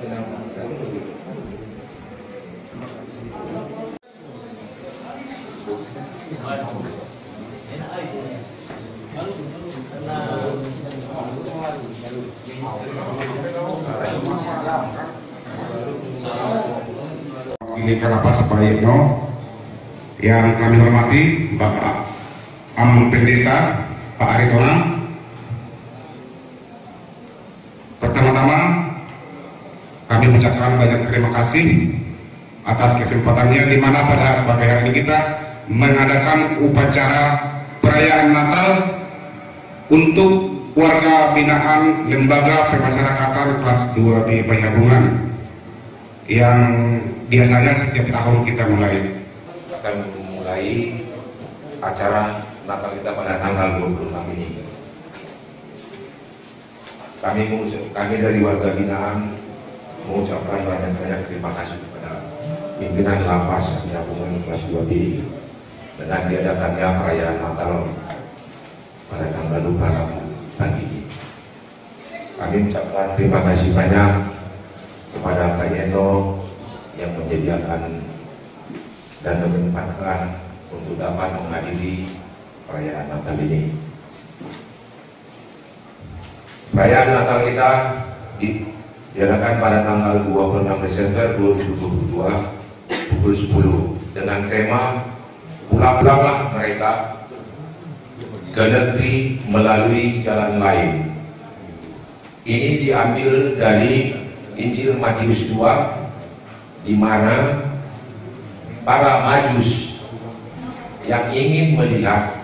Ini Kalapas Pak Yitno, yang kami hormati Bapak Pendeta Pak Aritonang. Pertama-tama kami mengucapkan banyak terima kasih atas kesempatannya, di mana pada pagi hari ini kita mengadakan upacara perayaan Natal untuk warga binaan Lembaga Pemasyarakatan kelas 2 di Banjarnegara yang biasanya setiap tahun kita mulai. Akan memulai acara Natal kita pada tanggal 26 ini. Kami dari warga binaan mengucapkan banyak-banyak terima kasih kepada pimpinan Lapas Gabungan kelas 2B dengan diadakannya perayaan Natal pada tanggal 26 pagi ini. Kami mengucapkan terima kasih banyak kepada Pak Yeno yang menyediakan dan menyempatkan untuk dapat menghadiri perayaan Natal ini. Perayaan Natal kita diadakan pada tanggal 26 Desember 2022 pukul 10 dengan tema "Pulanglah mereka ke negeri melalui jalan lain". Ini diambil dari Injil Matius 2, di mana para Majus yang ingin melihat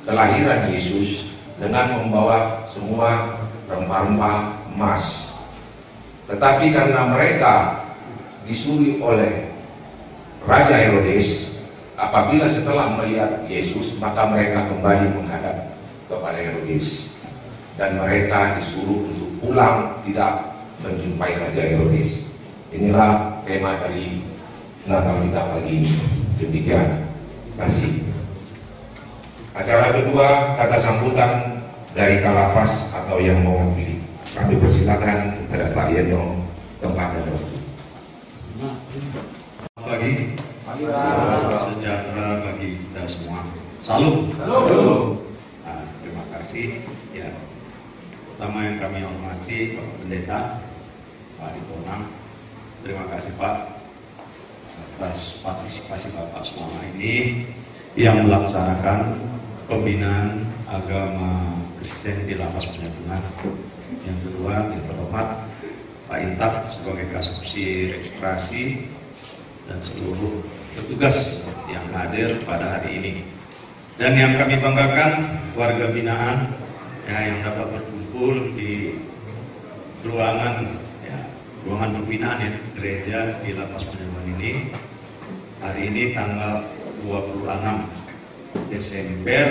kelahiran Yesus dengan membawa semua rempah-rempah emas, tetapi karena mereka disuruh oleh Raja Herodes, apabila setelah melihat Yesus maka mereka kembali menghadap kepada Herodes, dan mereka disuruh untuk pulang tidak menjumpai Raja Herodes. Inilah tema dari Natal kita pagi ini. Demikian. Terima kasih. Acara kedua, kata sambutan dari Kalapas atau yang mewakili. Kami persilakan kepada Pak Yeno, tempat dan waktu. Pagi, sejahtera bagi kita semua. Salam. Nah, terima kasih. Ya, pertama yang kami hormati Pak Pendeta Pak Aritonang. Terima kasih Pak atas partisipasi Bapak selama ini yang melaksanakan pembinaan agama Kristen di Lapas Banjarnegara. Yang kedua, yang terhormat Pak Intak sebagai kasubsi registrasi dan seluruh petugas yang hadir pada hari ini. Dan yang kami banggakan, warga binaan ya, yang dapat berkumpul di ruangan pembinaan ya, gereja di Lapas Banjarnegara ini. Hari ini tanggal 26 Desember,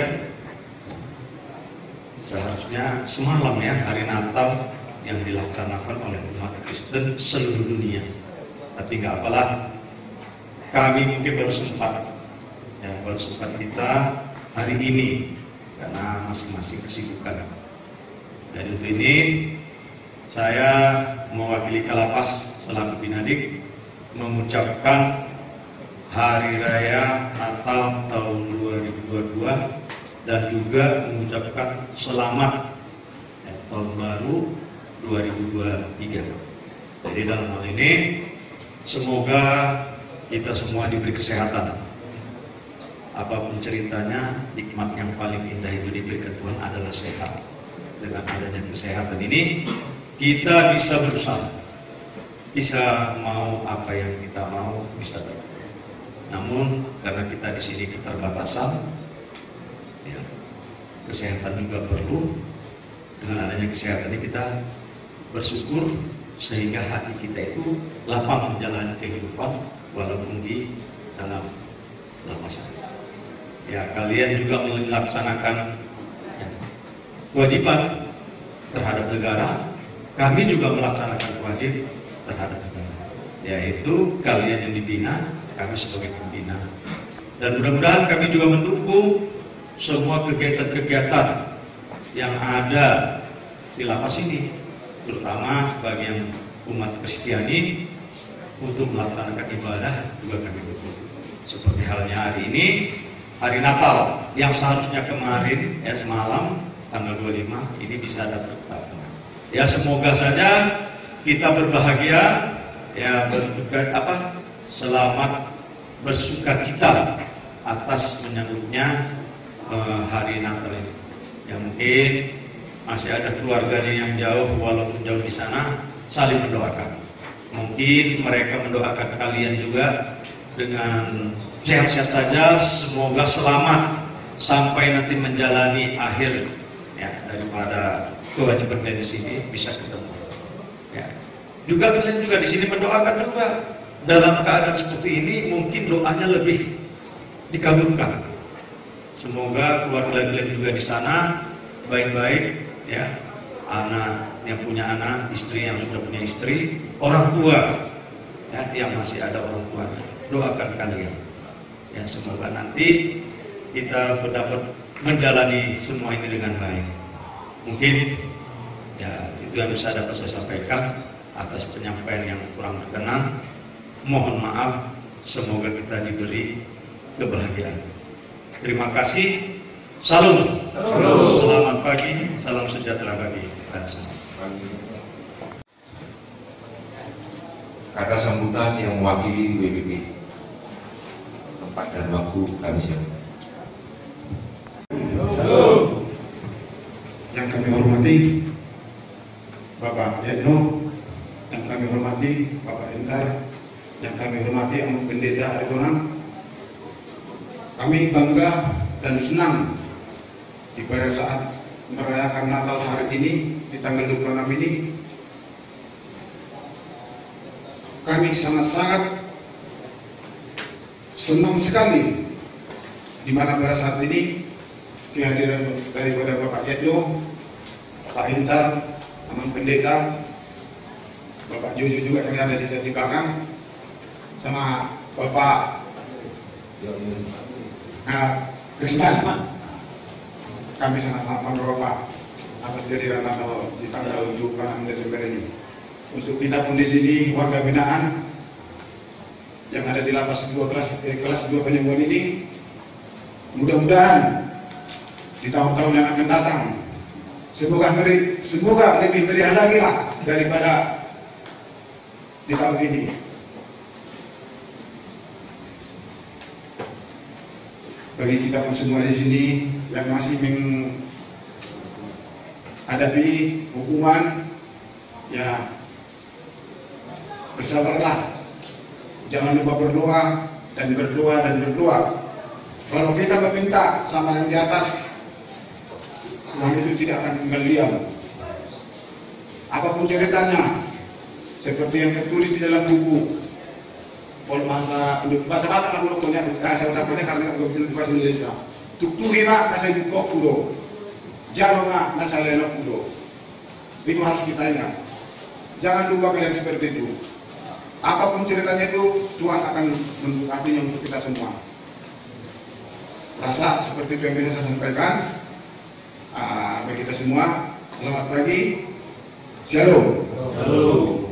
seharusnya semalam ya, hari Natal yang dilaksanakan oleh umat Kristen seluruh dunia. Tapi nggak apalah, kami mungkin baru sempat kita hari ini karena masing-masing kesibukan. Dan untuk ini saya mewakili Kalapas selaku Binadik mengucapkan Hari Raya Natal tahun 2022 dan juga mengucapkan selamat tahun baru 2023. Jadi dalam hal ini semoga kita semua diberi kesehatan. Apapun ceritanya, nikmat yang paling indah itu diberikan Tuhan adalah sehat. Dengan adanya kesehatan ini, kita bisa berusaha, bisa mau apa yang kita mau, bisa dapat. Namun karena kita di sini keterbatasan, ya, kesehatan juga perlu. Dengan adanya kesehatan ini kita bersyukur sehingga hati kita itu lapang menjalani kehidupan walaupun di dalam lapas. Ya, kalian juga melaksanakan kewajiban terhadap negara. Kami juga melaksanakan wajib terhadap negara, yaitu kalian yang dibina, kami sebagai pembina. Dan mudah-mudahan kami juga mendukung semua kegiatan-kegiatan yang ada di lapas ini. terutama bagi yang umat Kristiani untuk melaksanakan ibadah juga kami dukung. Seperti halnya hari ini, hari Natal yang seharusnya kemarin semalam tanggal 25 ini bisa dapat ya, semoga saja kita berbahagia ya, selamat bersukacita atas menyambutnya hari Natal ini. Ya mungkin masih ada keluarganya yang jauh, walaupun jauh di sana, saling mendoakan. Mungkin mereka mendoakan kalian juga dengan sehat-sehat saja, semoga selamat sampai nanti menjalani akhir ya, daripada kewajiban di sini bisa ketemu. Ya. Juga kalian juga di sini mendoakan juga dalam keadaan seperti ini, mungkin doanya lebih dikabulkan. Semoga keluarga kalian juga di sana baik-baik, ya, anak yang punya anak, istri yang sudah punya istri, orang tua ya, yang masih ada orang tuanya, doakan kalian. Ya, semoga nanti kita dapat menjalani semua ini dengan baik. Mungkin ya itu yang bisa dapat saya sampaikan atas penyampaian yang kurang berkenan. Mohon maaf, semoga kita diberi kebahagiaan. Terima kasih. Salam. Selamat pagi, salam sejahtera bagi kita semua. Kata sambutan yang mewakili WBB. Tempat dan waktu kami siap. Yang kami hormati Bapak Yedno, yang kami hormati Bapak Endar, yang kami hormati Amu Pendeta Aritonang. Kami bangga dan senang di pada saat merayakan Natal hari ini, di tanggal 26 ini, kami sangat-sangat senang sekali di mana pada saat ini kehadiran daripada Bapak Yedno, Pak Intar, Aman Pendeta, Bapak Jojo juga yang ada di belakang, sama Bapak Krisman. Kami sangat-sangat bangga atas kehadiran Natal di tanggal 26 Desember ini. Untuk kita pun di sini warga binaan yang ada di lapas kelas 2 Penyembuhan ini, mudah-mudahan di tahun-tahun yang akan datang semoga lebih meriah lagi lah daripada di tahun ini. Bagi kita pun semua di sini yang masih menghadapi hukuman, ya bersabarlah, jangan lupa berdoa dan berdoa dan berdoa. Kalau kita meminta sama yang di atas, semua itu tidak akan tinggal diam. Apapun ceritanya, seperti yang tertulis di dalam buku. Kalau bahasa Batak aku punya, saya udah punya karena aku bisa bahasa Indonesia. Tukturina nasa yuko kudo, jalonga nasa lelo kudo. Itu harus kita ingat. Jangan lupa kalian seperti itu. Apapun ceritanya itu, Tuhan akan memberkatinya untuk kita semua. Rasa seperti itu yang bisa saya sampaikan. Bagi kita semua, selamat pagi. Shalom. Shalom. Ooh.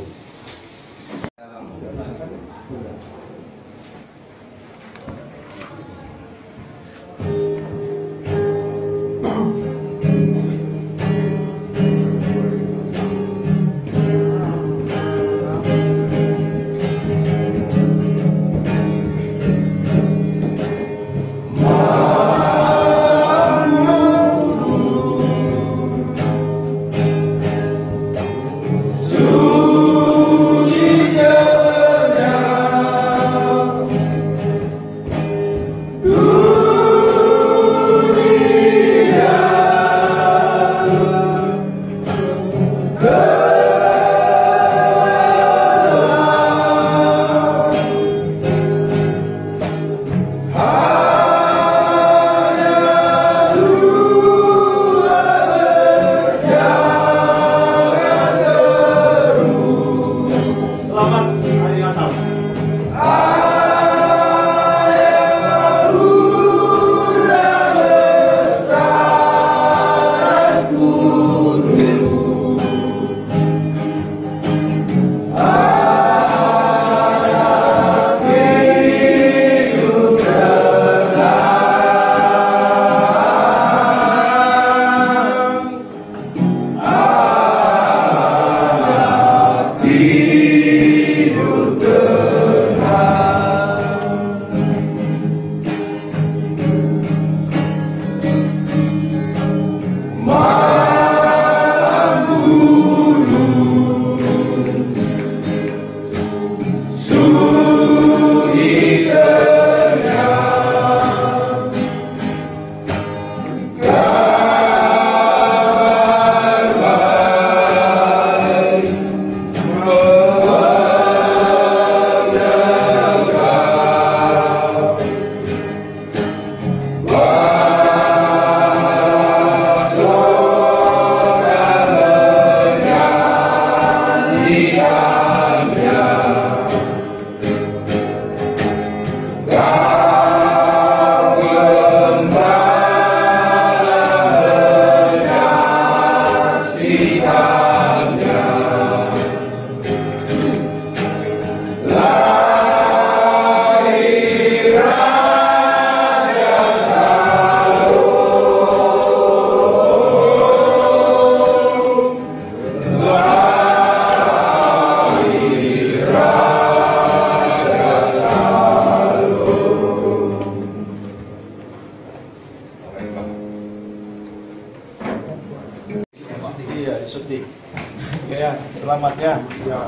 Buka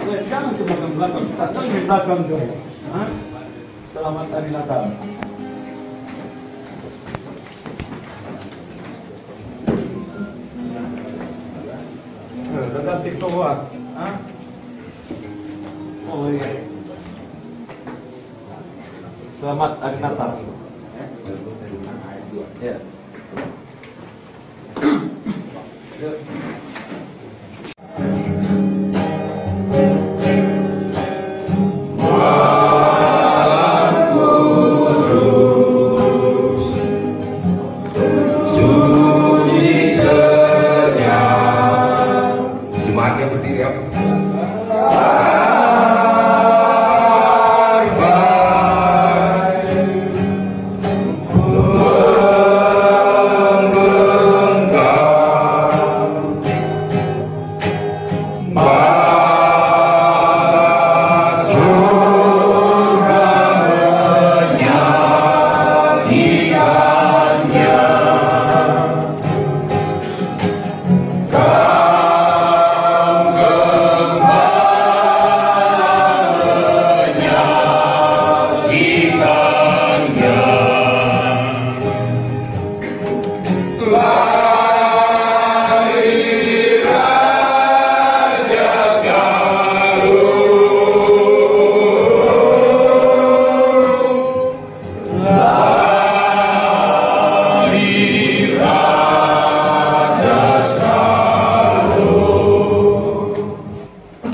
deh, jangan ke belakang-belakang. Datang di belakang dong. Hah? Selamat Hari Natal. Datang TikTok buat. Hah? Oh iya. Selamat Hari Natal. Ya. Jemaatnya berdiri ya.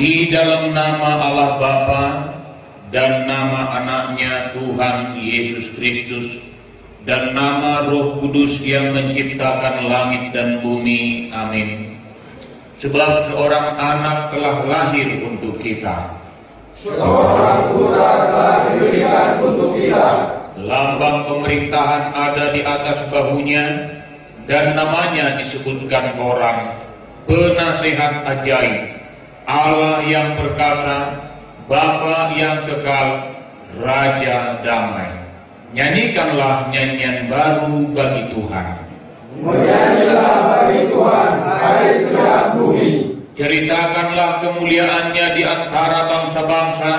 Di dalam nama Allah Bapa dan nama anaknya Tuhan Yesus Kristus dan nama Roh Kudus yang menciptakan langit dan bumi. Amin. Sebab seorang anak telah lahir untuk kita, seorang putra telah diberikan untuk kita. Lambang pemerintahan ada di atas bahunya, dan namanya disebutkan orang, Penasehat Ajaib, Allah yang perkasa, Bapa yang kekal, Raja damai. Nyanyikanlah nyanyian baru bagi Tuhan. Menyanyilah bagi Tuhan, hai segenap bumi. Ceritakanlah kemuliaannya di antara bangsa-bangsa,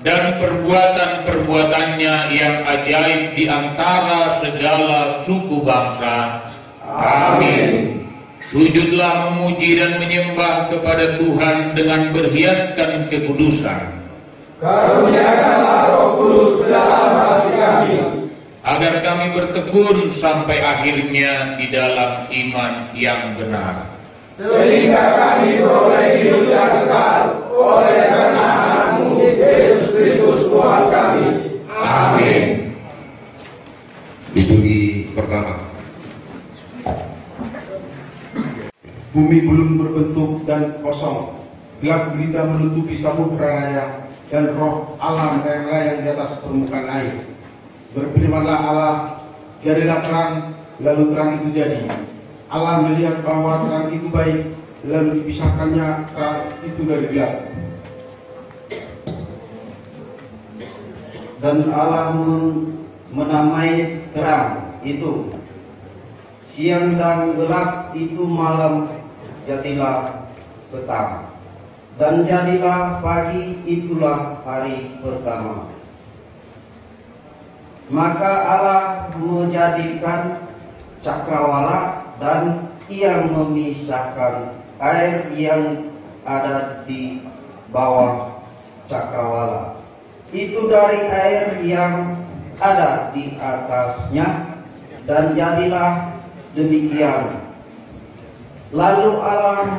dan perbuatan-perbuatannya yang ajaib di antara segala suku bangsa. Amin. Sujudlah memuji dan menyembah kepada Tuhan dengan berhiaskan kekudusan. Karuniakanlah Roh Kudus ke dalam hati kami, agar kami bertekun sampai akhirnya di dalam iman yang benar, sehingga kami beroleh hidup yang kekal oleh karena Anakmu Yesus Kristus Tuhan kami. Amin. Liturgi pertama. Bumi belum berbentuk dan kosong, gelap gulita menutupi samudra raya, dan roh Allah melayang di atas permukaan air. Berfirmanlah Allah, jadilah terang, lalu terang itu jadi. Allah melihat bahwa terang itu baik, lalu dipisahkannya terang itu dari gelap. Dan Allah menamai terang itu siang, dan gelap itu malam. Jadilah petang, dan jadilah pagi, itulah hari pertama. Maka Allah menjadikan cakrawala, dan Ia memisahkan air yang ada di bawah cakrawala itu dari air yang ada di atasnya, dan jadilah demikian. Lalu Allah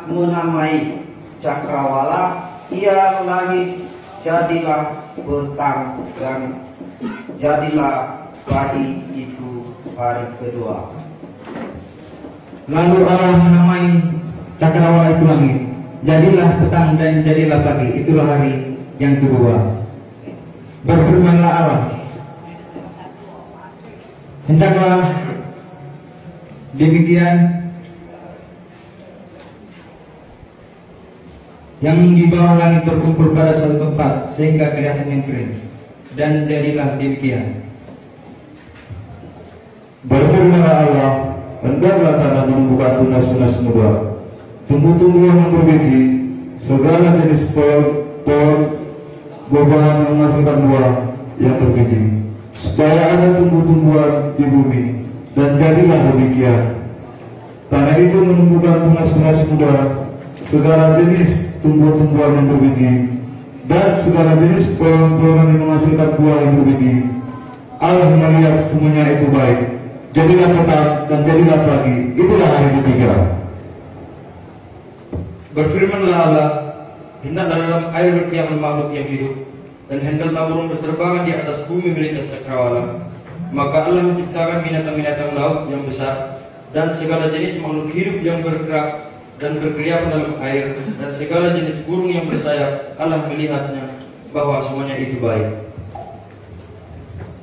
menamai cakrawala ia langit, jadilah petang, dan jadilah pagi, itu hari kedua. Lalu Allah menamai cakrawala itu langit, jadilah petang, dan jadilah pagi, itulah hari yang kedua. Berfirmanlah Allah, hendaklah demikian yang di bawah langit berkumpul pada suatu tempat, sehingga kelihatan yang kering, dan jadilah demikian. Berfirmanlah Allah, segarlah tanah menumbuhkan tunas-tunas muda, tumbuh-tumbuhan yang berbiji, segala jenis pohon buah-buahan yang menghasilkan buah yang berbiji, supaya ada tumbuh-tumbuhan di bumi, dan jadilah demikian. Tanah itu menumbuhkan tunas-tunas muda, segala jenis tumbuh-tumbuhan yang berbiji, dan segala jenis pohon-pohon yang menghasilkan buah yang berbiji. Allah melihat semuanya itu baik. Jadilah petang dan jadilah pagi. Itulah hari ketiga. Berfirmanlah Allah, hendaklah dalam air berdiam makhluk yang hidup, dan hendaklah burung berterbangan di atas bumi melintas cakrawala. Maka Allah menciptakan binatang-binatang laut yang besar, dan segala jenis makhluk hidup yang bergerak dan berkeriapan dalam air, dan segala jenis burung yang bersayap. Allah melihatnya bahwa semuanya itu baik.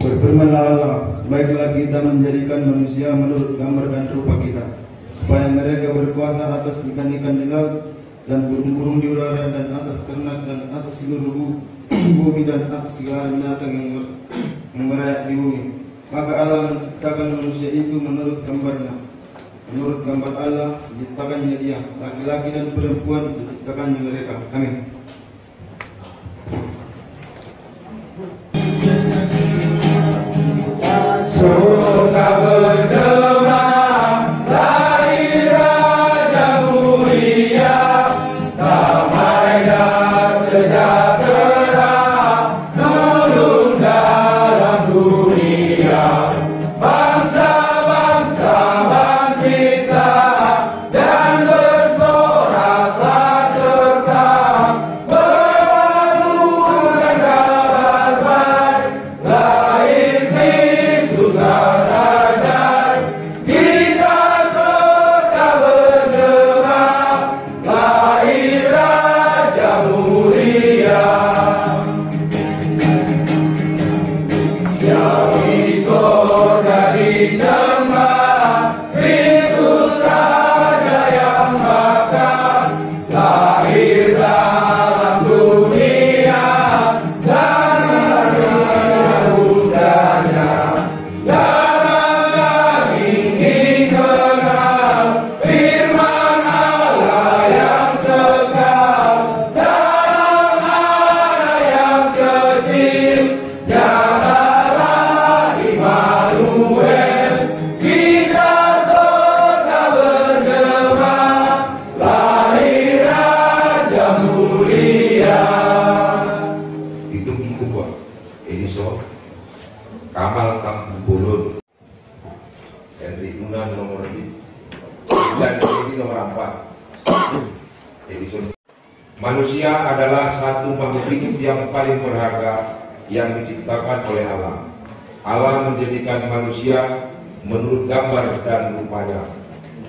Berfirmanlah Allah, baiklah kita menjadikan manusia menurut gambar dan rupa kita, supaya mereka berkuasa atas ikan-ikan di laut, dan burung-burung di udara, dan atas ternak, dan atas seluruh bumi, dan atas segala binatang yang merayap di bumi. Maka Allah menciptakan manusia itu menurut gambarnya. Menurut gambar Allah diciptakannya dia, laki-laki dan perempuan diciptakannya mereka. Amin. Surga bergema, lahir Raja mulia, damai dan sejahtera turun dalam dunia. Bangsa-bangsa bangkitlah dan bersoraklah serta berbalukan kabar baik, lahir Kristus Raja. Kita serta bergema, lahir Raja mulia. Yang di sorga disembah, Kristus Raja yang bakal lahir dalam dunia, dan dengan mudahnya dalam daging dikenal, firman Allah yang kekal dalam anak yang kecil. Nyatalah Immanuel, kita serta bergema, lahir Raja mulia. Itu Buah Edison Kamal Kampulun Henry Unan nomor 2 dan ini nomor 4. Edison. Manusia adalah satu makhluk hidup yang paling berharga yang diciptakan oleh Allah. Allah menjadikan manusia menurut gambar dan rupanya.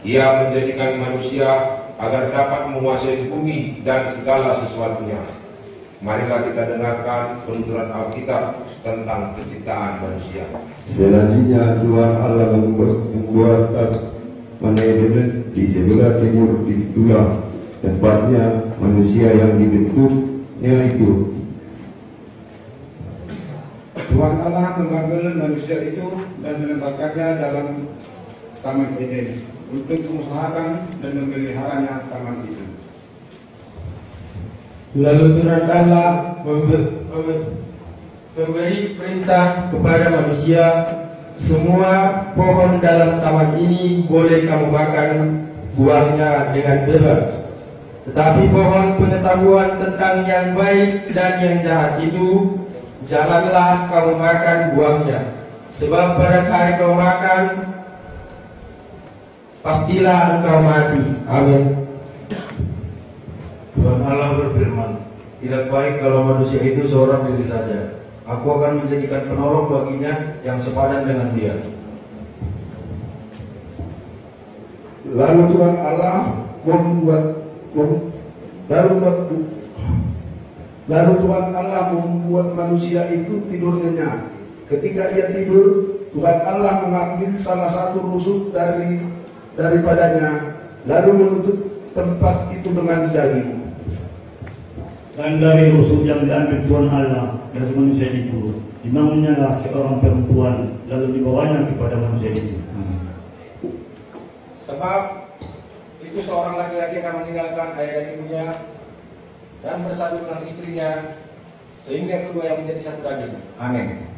Ia menjadikan manusia agar dapat menguasai bumi dan segala sesuatunya. Marilah kita dengarkan penuturan Alkitab tentang penciptaan manusia. Selanjutnya Tuhan Allah membuat Taman Eden di sebelah timur, disitulah tempatnya manusia yang dibentuknya itu. Tuhan Allah mengambil manusia itu dan menempatkannya dalam Taman Eden untuk mengusahakan dan memeliharanya taman itu. Lalu Tuhan Allah memberi perintah kepada manusia, semua pohon dalam taman ini boleh kamu makan buahnya dengan bebas. Tetapi pohon pengetahuan tentang yang baik dan yang jahat itu janganlah kamu makan buahnya, sebab pada hari kau makan, pastilah engkau mati. Amin. Tuhan Allah berfirman, tidak baik kalau manusia itu seorang diri saja. Aku akan menjadikan penolong baginya yang sepadan dengan dia. Lalu Tuhan Allah Lalu Tuhan Allah membuat manusia itu tidur nyenyak. Ketika ia tidur, Tuhan Allah mengambil salah satu rusuk daripadanya, lalu menutup tempat itu dengan daging. Dan dari rusuk yang diambil Tuhan Allah dari manusia itu, dibangunnyalah seorang perempuan, lalu dibawanya kepada manusia itu. Sebab itu seorang laki-laki akan meninggalkan ayah dan ibunya dan bersatu dengan istrinya sehingga kedua yang menjadi satu daging. Amin.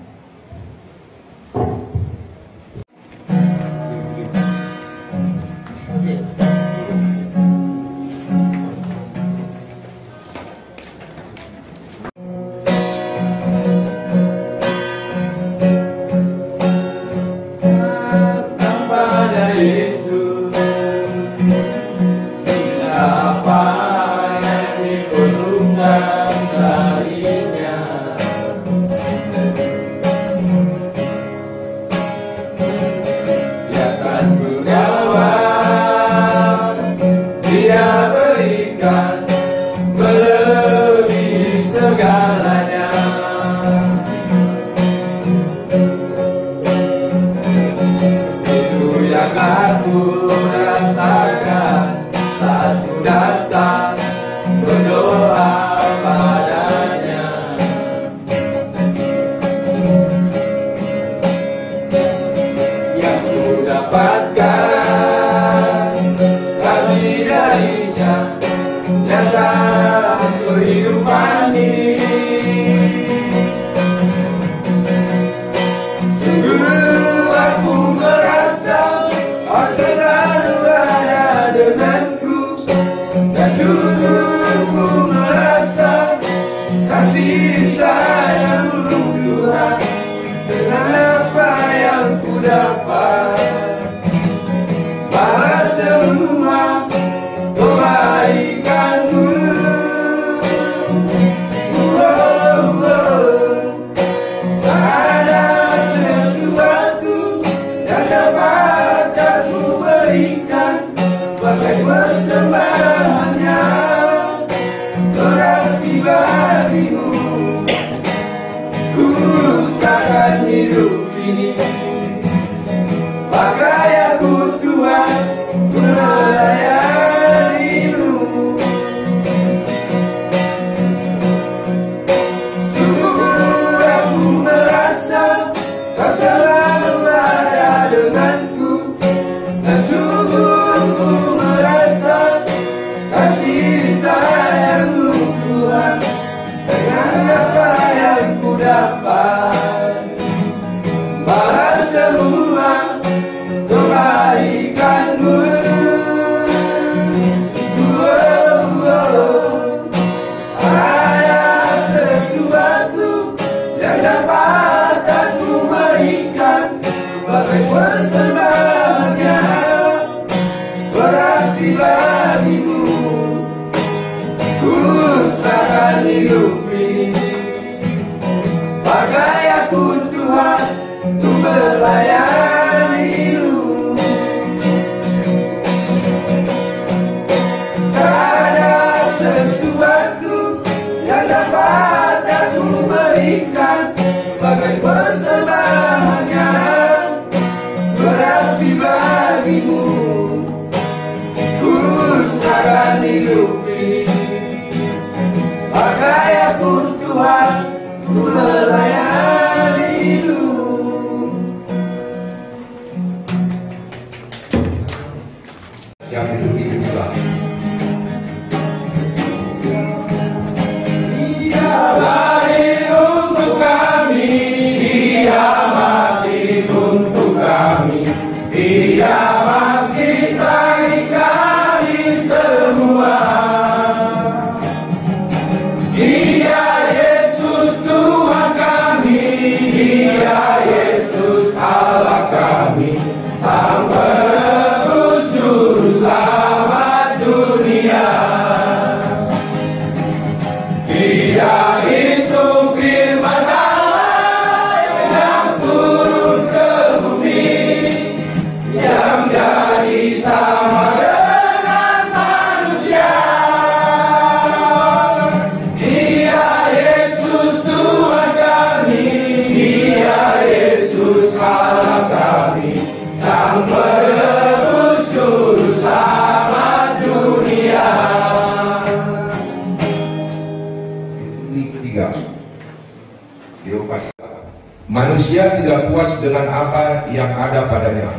Manusia tidak puas dengan apa yang ada padanya.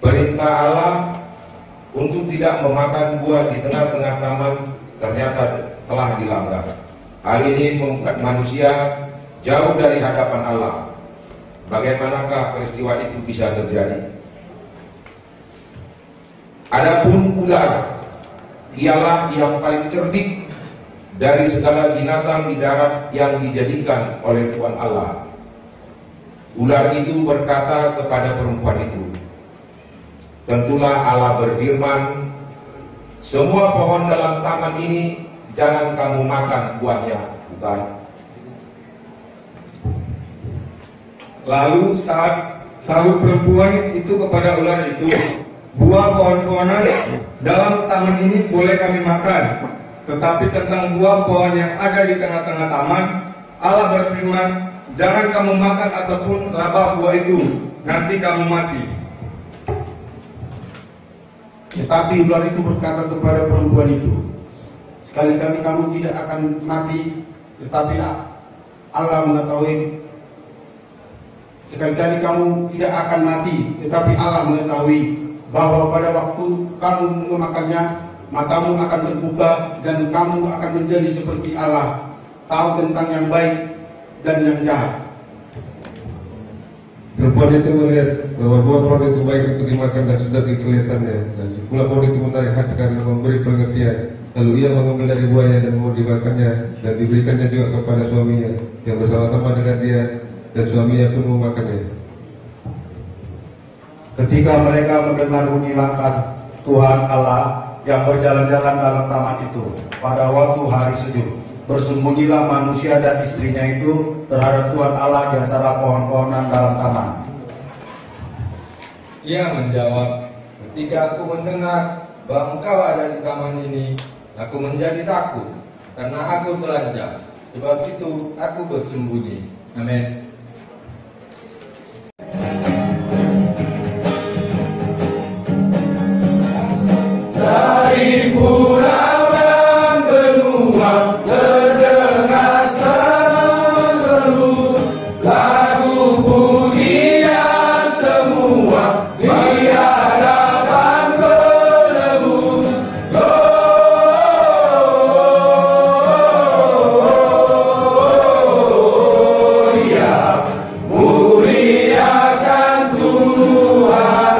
Perintah Allah untuk tidak memakan buah di tengah-tengah taman ternyata telah dilanggar. Hal ini membuat manusia jauh dari hadapan Allah. Bagaimanakah peristiwa itu bisa terjadi? Adapun ular, ialah yang paling cerdik dari segala binatang di darat yang dijadikan oleh Tuhan Allah. Ular itu berkata kepada perempuan itu, tentulah Allah berfirman, semua pohon dalam taman ini jangan kamu makan buahnya, bukan? Lalu saat sahut perempuan itu kepada ular itu, buah pohon-pohonan dalam taman ini boleh kami makan, tetapi tentang buah pohon yang ada di tengah-tengah taman, Allah berfirman, jangan kamu makan ataupun raba buah itu, nanti kamu mati. Tetapi ular itu berkata kepada perempuan itu, sekali-kali kamu tidak akan mati, tetapi Allah mengetahui. Sekali-kali kamu tidak akan mati, tetapi Allah mengetahui bahwa pada waktu kamu memakannya, matamu akan terbuka dan kamu akan menjadi seperti Allah, tahu tentang yang baik dan yang jahat. Perempuan itu melihat bahwa pohon itu baik untuk dimakan dan sedap di kelihatannya, dan pula pohon itu menarik hati karena memberi pengertian. Lalu ia mengambil dari buahnya dan mau dimakannya, dan diberikannya juga kepada suaminya yang bersama-sama dengan dia, dan suaminya pun memakannya. Ketika mereka mendengar bunyi langkah Tuhan Allah yang berjalan-jalan dalam taman itu pada waktu hari sejuk, bersembunyilah manusia dan istrinya itu terhadap Tuhan Allah di antara pohon-pohonan dalam taman. Ia menjawab, ketika aku mendengar bahwa engkau ada di taman ini, aku menjadi takut karena aku telanjang, sebab itu aku bersembunyi. Amin. Dari pulau dan benua terdengar seru lagu pujian semua di hadapan penebus. Gloria, muliakan Tuhan.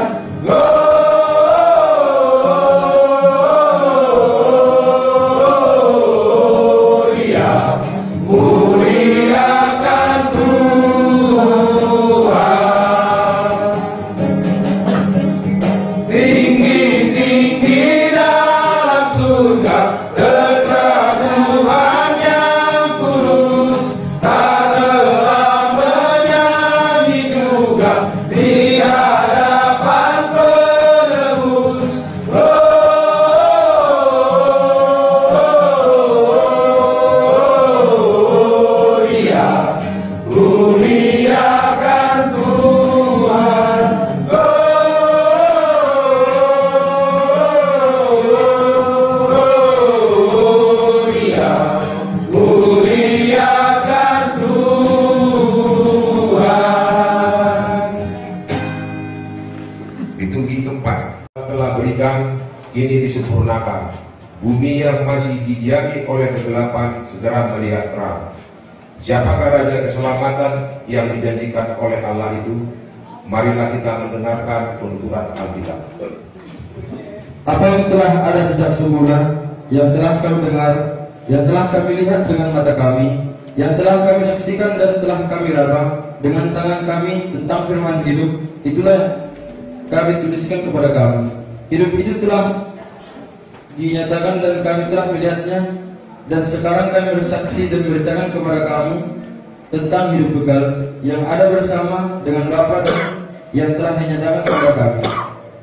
Kini disempurnakan. Bumi yang masih didiami oleh kegelapan segera melihat terang. Siapakah Raja Keselamatan yang dijanjikan oleh Allah itu? Marilah kita mendengarkan penuturan Alkitab. Apa yang telah ada sejak semula, yang telah kami dengar, yang telah kami lihat dengan mata kami, yang telah kami saksikan dan telah kami raba dengan tangan kami tentang firman hidup, itulah kami tuliskan kepada kamu. Hidup itu telah dinyatakan dan kami telah melihatnya, dan sekarang kami bersaksi dan memberitakan kepada kamu tentang hidup kekal yang ada bersama dengan Bapa dan yang telah dinyatakan kepada kami.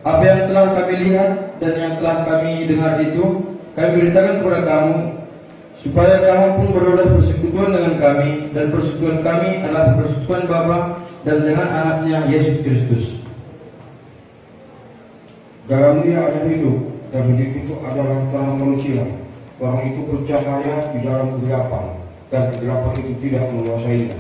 Apa yang telah kami lihat dan yang telah kami dengar itu kami beritakan kepada kamu, supaya kamu pun beroleh persekutuan dengan kami, dan persekutuan kami adalah persekutuan Bapa dan dengan anaknya Yesus Kristus. Dalam dia ada hidup, dan hidup itu adalah terang manusia. Orang itu bercahaya di dalam kegelapan, dan kegelapan itu tidak menguasainya.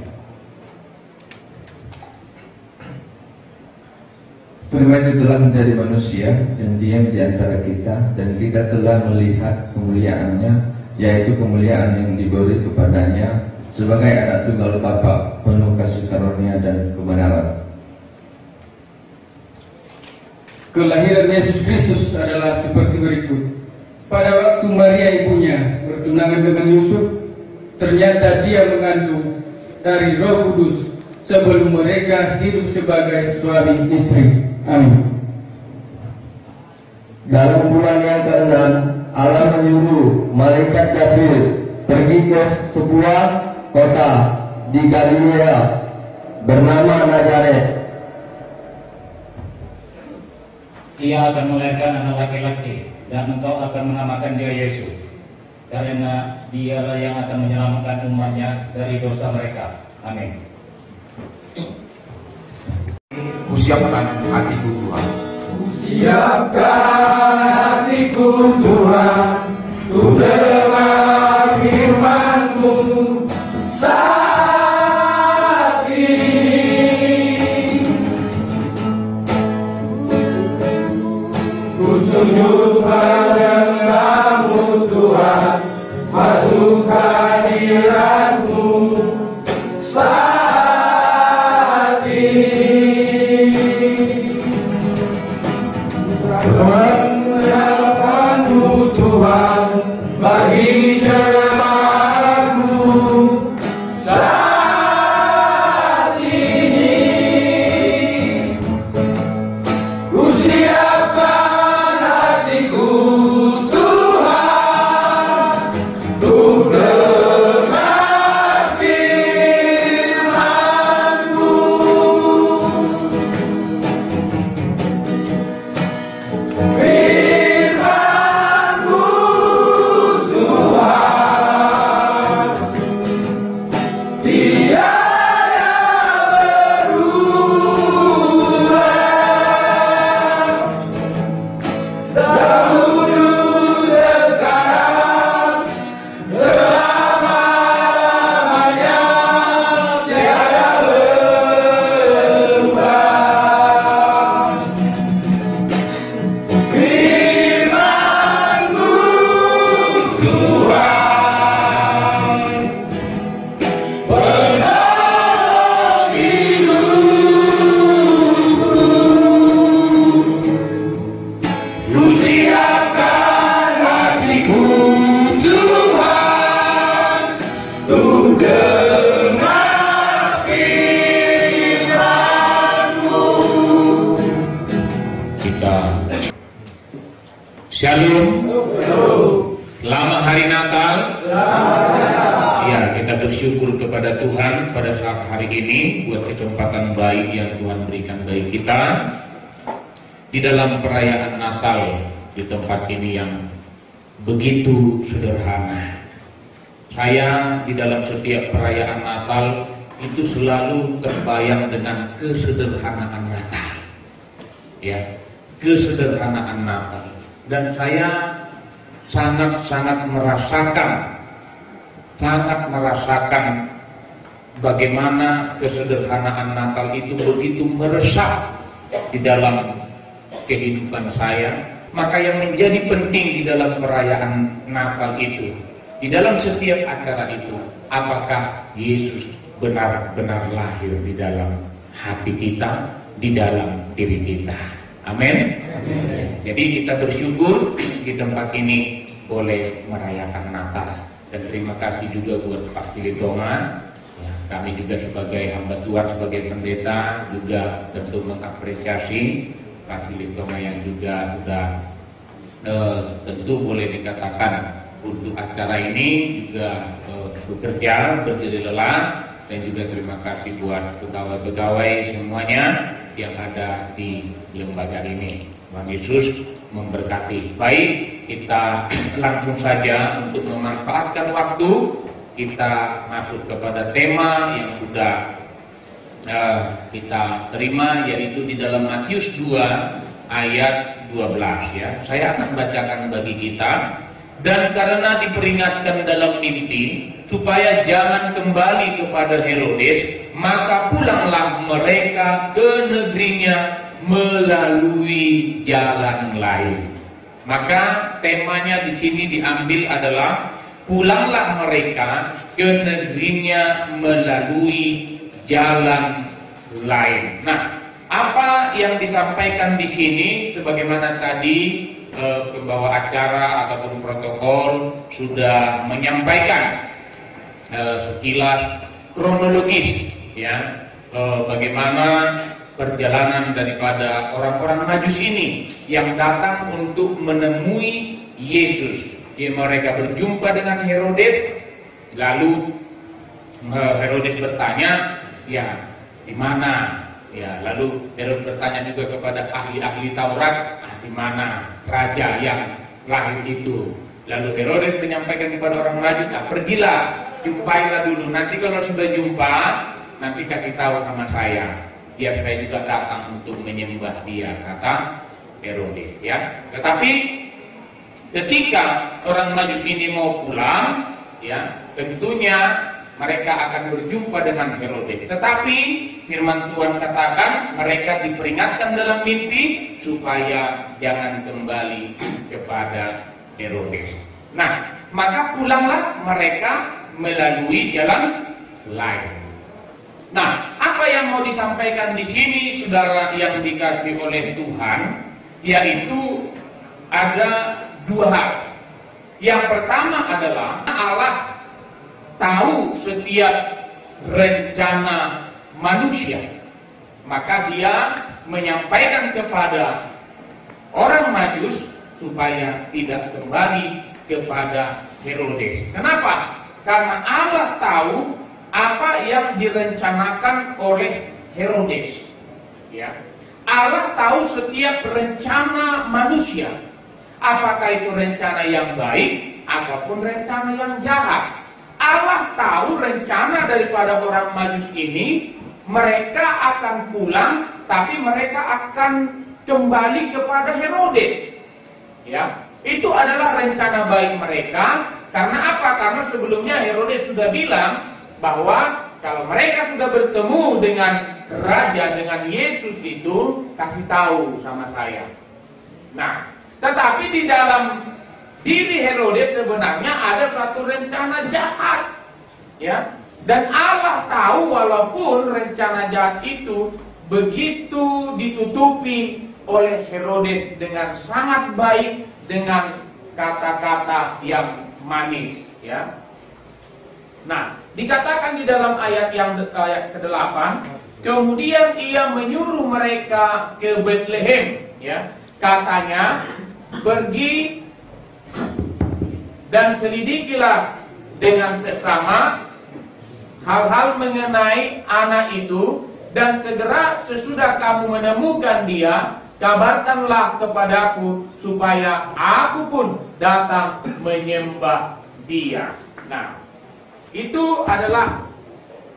Firman itu telah menjadi manusia dan diam di antara kita, dan kita telah melihat kemuliaannya, yaitu kemuliaan yang diberi kepadanya sebagai anak tunggal Bapa, penuh kasih karunia dan kebenaran. Kelahiran Yesus Kristus adalah seperti berikut. Pada waktu Maria ibunya bertunangan dengan Yusuf, ternyata dia mengandung dari Roh Kudus sebelum mereka hidup sebagai suami istri. Amin. Dalam bulan yang ke-6, Allah menyuruh malaikat Gabriel pergi ke sebuah kota di Galilea bernama Nazaret. Ia akan melahirkan anak laki-laki, dan engkau akan menamakan dia Yesus, karena dialah yang akan menyelamatkan umatnya dari dosa mereka. Amin. Kusiapkan hatiku Tuhan. Siapkan hatiku Tuhan, untuk dengar firman-Mu saat ini. Ku sujud menyembah-Mu Tuhan, masuk hadirat-Mu saat ini. Menyembah-Mu Tuhan bagi jemaat-Mu saat ini. Ku siapkan hatiku Tuhan, untuk dengar firman-Mu. Shalom. Selamat hari Natal. Ya, kita bersyukur kepada Tuhan pada saat hari ini buat kesempatan baik yang Tuhan berikan bagi kita di dalam perayaan Natal di tempat ini yang begitu sederhana. Saya di dalam setiap perayaan Natal itu selalu terbayang dengan kesederhanaan Natal. Ya, kesederhanaan Natal. Dan saya sangat-sangat merasakan bagaimana kesederhanaan Natal itu begitu meresap di dalam kehidupan saya. Maka yang menjadi penting di dalam perayaan Natal itu, di dalam setiap acara itu, apakah Yesus benar-benar lahir di dalam hati kita, di dalam diri kita. Amin. Jadi kita bersyukur di tempat ini boleh merayakan Natal. Dan terima kasih juga buat Pak Filitongan. Ya, kami juga sebagai hamba Tuhan, sebagai pendeta juga tentu mengapresiasi Pak Filitongan yang juga sudah tentu boleh dikatakan untuk acara ini juga bekerja berdiri lelah. Dan juga terima kasih buat pegawai-pegawai semuanya yang ada di lembaga ini. Tuhan Yesus memberkati. Baik, kita langsung saja untuk memanfaatkan waktu. Kita masuk kepada tema yang sudah kita terima, yaitu di dalam Matius 2 ayat 12 ya. Saya akan bacakan bagi kita. Dan karena diperingatkan dalam mimpi supaya jangan kembali kepada Herodes, maka pulanglah mereka ke negerinya melalui jalan lain. Maka temanya di sini diambil adalah pulanglah mereka ke negerinya melalui jalan lain. Nah, apa yang disampaikan di sini sebagaimana tadi pembawa acara ataupun protokol sudah menyampaikan sekilas kronologis ya, bagaimana perjalanan daripada orang-orang Majus ini yang datang untuk menemui Yesus. Mereka berjumpa dengan Herodes, lalu Herodes bertanya, ya di mana? Ya, lalu Herodes bertanya juga kepada ahli-ahli Taurat, di mana raja yang lahir itu? Lalu Herodes menyampaikan kepada orang Majus, pergilah, jumpailah dulu. Nanti kalau sudah jumpa, nanti kasih tahu sama saya. Biar saya juga datang untuk menyembah dia, kata Herodes. Ya, tetapi ketika orang Majus ini mau pulang, ya tentunya mereka akan berjumpa dengan Herodes. Tetapi firman Tuhan katakan mereka diperingatkan dalam mimpi supaya jangan kembali kepada Herodes. Nah, maka pulanglah mereka melalui jalan lain. Nah, apa yang mau disampaikan di sini, saudara yang dikasihi oleh Tuhan, yaitu ada dua hal. Yang pertama adalah Allah tahu setiap rencana manusia, maka Dia menyampaikan kepada orang Majus supaya tidak kembali kepada Herodes. Kenapa? Karena Allah tahu apa yang direncanakan oleh Herodes. Ya. Allah tahu setiap rencana manusia, apakah itu rencana yang baik ataupun rencana yang jahat. Allah tahu rencana daripada orang Majus ini, mereka akan pulang, tapi mereka akan kembali kepada Herodes. Ya, itu adalah rencana baik mereka. Karena apa? Karena sebelumnya Herodes sudah bilang bahwa kalau mereka sudah bertemu dengan raja, dengan Yesus itu, kasih tahu sama saya. Nah, tetapi di dalam diri Herodes sebenarnya ada suatu rencana jahat, ya. Dan Allah tahu walaupun rencana jahat itu begitu ditutupi oleh Herodes dengan sangat baik, dengan kata-kata yang manis, ya. Nah, dikatakan di dalam ayat ke-8, kemudian ia menyuruh mereka ke Bethlehem, ya. Katanya, pergi dan selidikilah dengan seksama hal-hal mengenai anak itu, dan segera sesudah kamu menemukan dia, kabarkanlah kepadaku supaya aku pun datang menyembah dia. Nah, itu adalah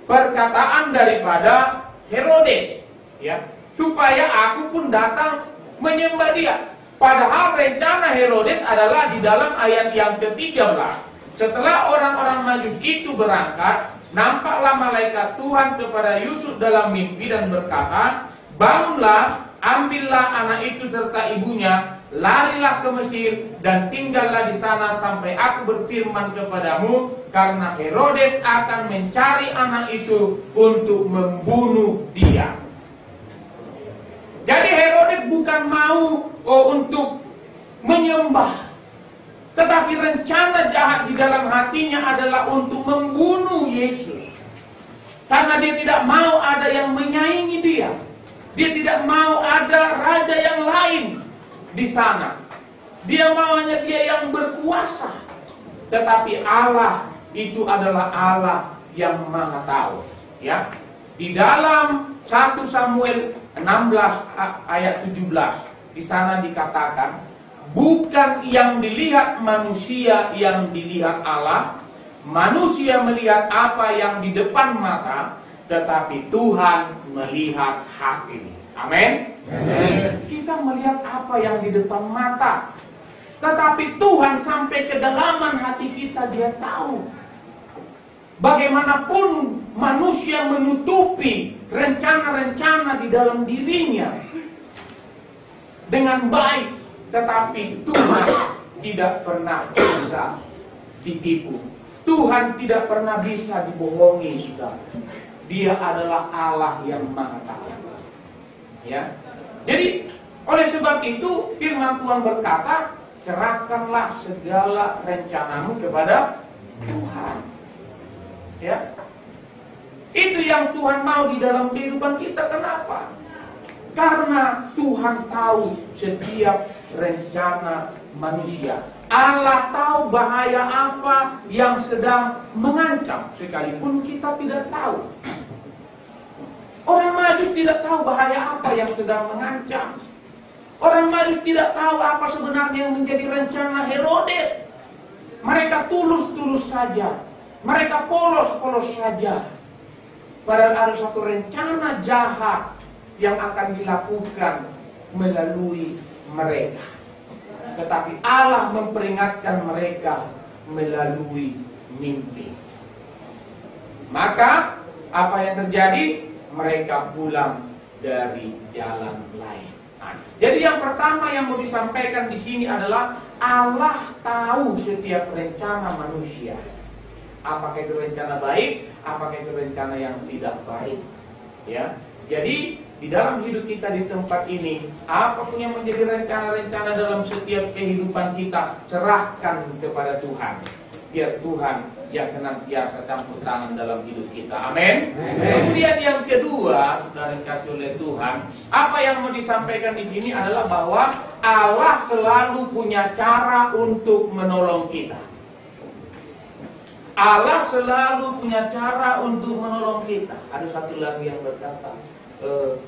perkataan daripada Herodes, ya, supaya aku pun datang menyembah dia. Padahal rencana Herodes adalah di dalam ayat yang ke-13. Setelah orang-orang Majus itu berangkat, nampaklah malaikat Tuhan kepada Yusuf dalam mimpi dan berkata, bangunlah, ambillah anak itu serta ibunya, larilah ke Mesir dan tinggallah di sana sampai aku berfirman kepadamu, karena Herodes akan mencari anak itu untuk membunuh dia. Jadi Herodes bukan mau untuk menyembah, tetapi rencana jahat di dalam hatinya adalah untuk membunuh Yesus. Karena dia tidak mau ada yang menyaingi dia. Dia tidak mau ada raja yang lain di sana. Dia mau hanya dia yang berkuasa. Tetapi Allah itu adalah Allah yang Maha Tahu. Ya, di dalam 1 Samuel 16 ayat 17 di sana dikatakan, bukan yang dilihat manusia yang dilihat Allah. Manusia melihat apa yang di depan mata, tetapi Tuhan melihat hati. Amin. Kita melihat apa yang di depan mata, tetapi Tuhan sampai kedalaman hati kita, Dia tahu. Bagaimanapun manusia menutupi rencana-rencana di dalam dirinya, dengan baik. Tetapi Tuhan tidak pernah bisa ditipu. Tuhan tidak pernah bisa dibohongi, saudara. Dia adalah Allah yang Maha Tahu. Ya. Jadi oleh sebab itu firman Tuhan berkata, serahkanlah segala rencanamu kepada Tuhan. Ya. Itu yang Tuhan mau di dalam kehidupan kita. Kenapa? Karena Tuhan tahu setiap rencana manusia. Allah tahu bahaya apa yang sedang mengancam, sekalipun kita tidak tahu. Orang Majus tidak tahu bahaya apa yang sedang mengancam. Orang Majus tidak tahu apa sebenarnya yang menjadi rencana Herodes. Mereka tulus-tulus saja. Mereka polos-polos saja. Padahal ada satu rencana jahat yang akan dilakukan melalui mereka. Tetapi Allah memperingatkan mereka melalui mimpi. Maka apa yang terjadi? Mereka pulang dari jalan lain. Nah, jadi yang pertama yang mau disampaikan di sini adalah Allah tahu setiap rencana manusia. Apakah itu rencana baik, apakah itu rencana yang tidak baik. Ya. Jadi di dalam hidup kita di tempat ini, apapun yang menjadi rencana-rencana dalam setiap kehidupan kita, serahkan kepada Tuhan. Biar Tuhan yang senantiasa campur tangan dalam hidup kita. Amin. Kemudian yang kedua, saudara dikasih oleh Tuhan, apa yang mau disampaikan di sini adalah bahwa Allah selalu punya cara untuk menolong kita. Allah selalu punya cara untuk menolong kita. Ada satu lagu yang berkata, Kau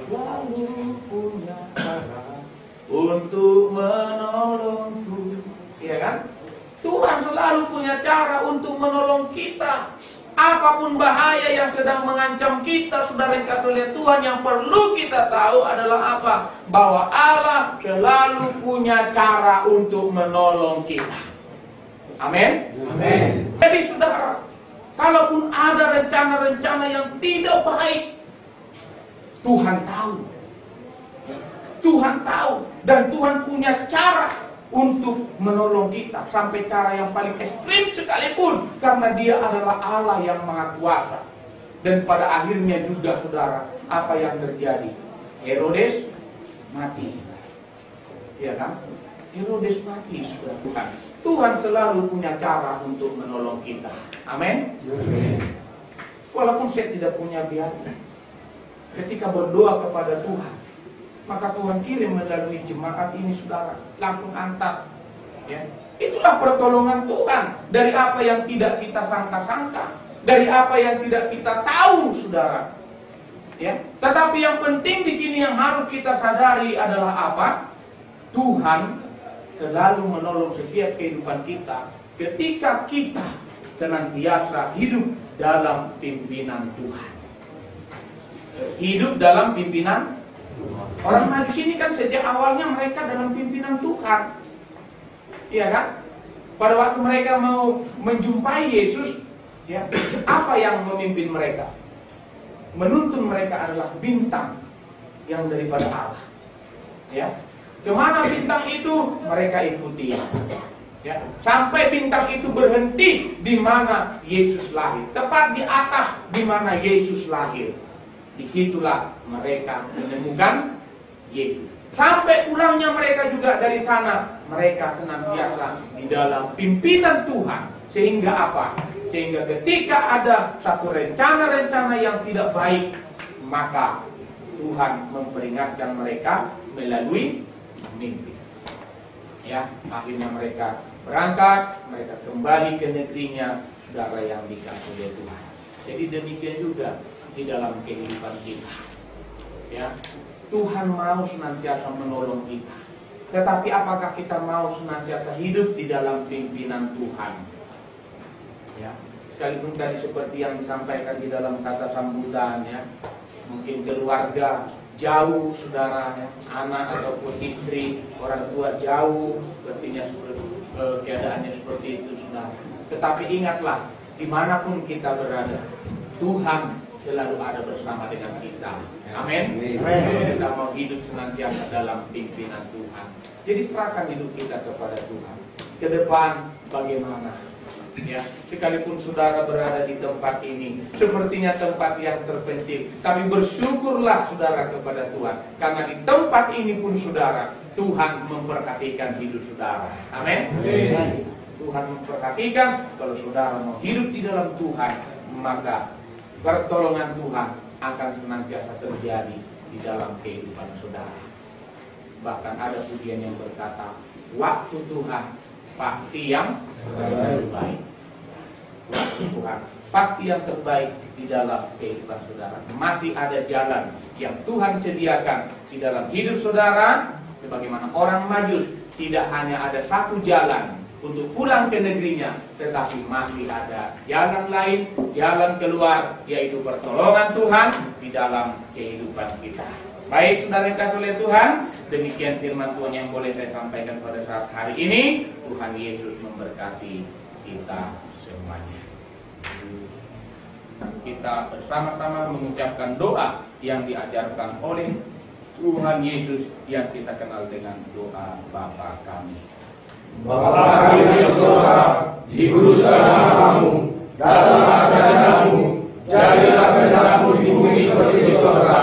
selalu punya cara untuk menolongku. Iya kan? Tuhan selalu punya cara untuk menolong kita. Apapun bahaya yang sedang mengancam kita, saudara yang dikasihi oleh Tuhan, yang perlu kita tahu adalah apa? Bahwa Allah selalu punya cara untuk menolong kita. Amin. Amin. Jadi saudara, kalaupun ada rencana-rencana yang tidak baik, Tuhan tahu. Tuhan tahu. Dan Tuhan punya cara untuk menolong kita. Sampai cara yang paling ekstrim sekalipun. Karena dia adalah Allah yang Maha Kuasa. Dan pada akhirnya juga saudara, apa yang terjadi? Herodes mati. Ya kan? Herodes mati, saudara. Tuhan selalu punya cara untuk menolong kita. Amin. Walaupun saya tidak punya biaya, ketika berdoa kepada Tuhan, maka Tuhan kirim melalui jemaat ini, saudara, langsung antar. Ya. Itulah pertolongan Tuhan dari apa yang tidak kita sangka-sangka, dari apa yang tidak kita tahu, saudara. Ya. Tetapi yang penting di sini yang harus kita sadari adalah apa? Tuhan selalu menolong setiap kehidupan kita ketika kita senantiasa hidup dalam pimpinan Tuhan. Hidup dalam pimpinan orang Majus ini kan sejak awalnya mereka dalam pimpinan Tuhan. Iya kan? Pada waktu mereka mau menjumpai Yesus, ya, apa yang memimpin mereka? Menuntun mereka adalah bintang yang daripada Allah. Ya. Kemana bintang itu mereka ikuti. Ya. Sampai bintang itu berhenti di mana Yesus lahir. Tepat di atas di mana Yesus lahir. Disitulah mereka menemukan Yesus. Sampai pulangnya mereka juga dari sana, mereka senantiasa di dalam pimpinan Tuhan. Sehingga apa? Sehingga ketika ada satu rencana-rencana yang tidak baik, maka Tuhan memperingatkan mereka melalui mimpi. Ya, akhirnya mereka berangkat, mereka kembali ke negerinya, saudara yang dikasihi oleh Tuhan. Jadi demikian juga di dalam kehidupan kita. Ya, Tuhan mau senantiasa menolong kita. Tetapi apakah kita mau senantiasa hidup di dalam pimpinan Tuhan? Ya, sekalipun tadi seperti yang disampaikan di dalam kata sambutan, ya, mungkin keluarga jauh, saudara, ya, anak ataupun istri, orang tua jauh, sepertinya keadaannya seperti itu, saudara. Tetapi ingatlah, dimanapun kita berada, Tuhan selalu ada bersama dengan kita. Amin. Kita mau hidup senantiasa dalam pimpinan Tuhan. Jadi serahkan hidup kita kepada Tuhan. Ke depan bagaimana? Ya, sekalipun saudara berada di tempat ini, sepertinya tempat yang terpencil, tapi bersyukurlah saudara kepada Tuhan, karena di tempat ini pun saudara, Tuhan memperhatikan hidup saudara. Amin. Tuhan memperhatikan kalau saudara mau hidup di dalam Tuhan, maka pertolongan Tuhan akan senantiasa terjadi di dalam kehidupan saudara. Bahkan ada pujian yang berkata, waktu Tuhan pasti yang terbaik. Waktu Tuhan pasti yang terbaik di dalam kehidupan saudara. Masih ada jalan yang Tuhan sediakan di dalam hidup saudara. Sebagaimana orang Majus, tidak hanya ada satu jalan untuk pulang ke negerinya, tetapi masih ada jalan lain, jalan keluar, yaitu pertolongan Tuhan di dalam kehidupan kita. Baik, saudara yang kasih oleh Tuhan, demikian firman Tuhan yang boleh saya sampaikan pada saat hari ini. Tuhan Yesus memberkati kita semuanya. Kita bersama-sama mengucapkan doa yang diajarkan oleh Tuhan Yesus yang kita kenal dengan doa Bapa kami. Bapa kami yang di surga, dikuduskanlah namamu, datanglah kerajaanmu, jadilah kehendakmu di bumi seperti di surga.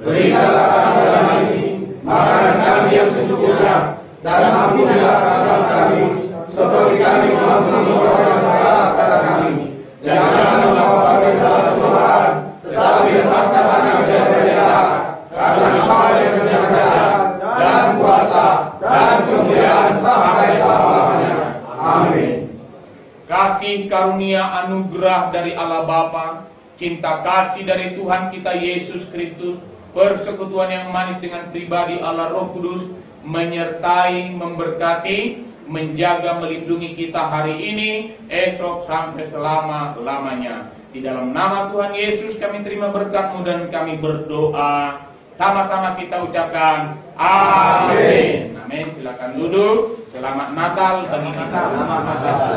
Berikanlah kepada kami makanan kami yang secukupnya, dan ampunilah kesalahan kami, seperti kami mengampuni orang yang salah pada kami. Jangan membawa kami dalam pencobaan, tetapi lepaskanlah kami dari jahat. Karena Engkau yang kerajaan dan kuasa dan kemuliaan sampai selama-lamanya. Amin. Kasih karunia anugerah dari Allah Bapa, cinta kasih dari Tuhan kita Yesus Kristus, persekutuan yang manis dengan pribadi Allah Roh Kudus, menyertai, memberkati, menjaga, melindungi kita hari ini, esok sampai selama-lamanya. Di dalam nama Tuhan Yesus kami terima berkat-Mu dan kami berdoa. Sama-sama kita ucapkan amin. Amin. Silakan duduk. Selamat Natal bagi kita. Selamat Natal.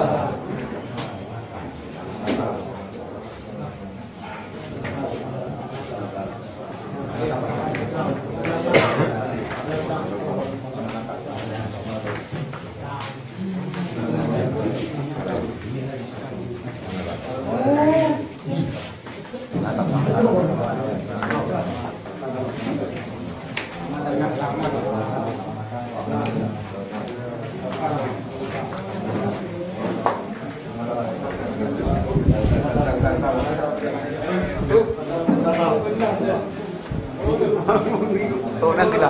Nanti lah.